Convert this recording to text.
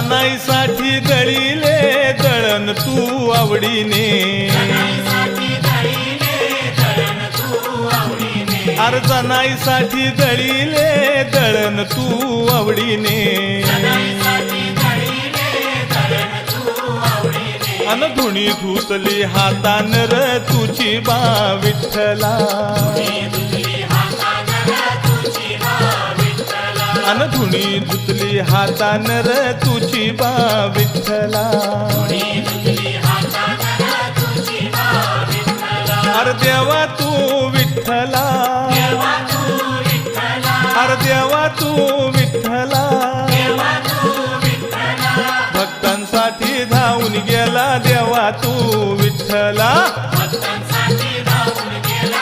जनाईसाठी दळीले दळण तू आवडीने, अरे जनाईसाठी दळीले दळण तू आवडीने, अन धुणी धुतली हातान र तुझी बा विठ्ठला, अन धुणी धुतली हातान र तुझी बा विठ्ठला, अरे देवा तू विठ्ठला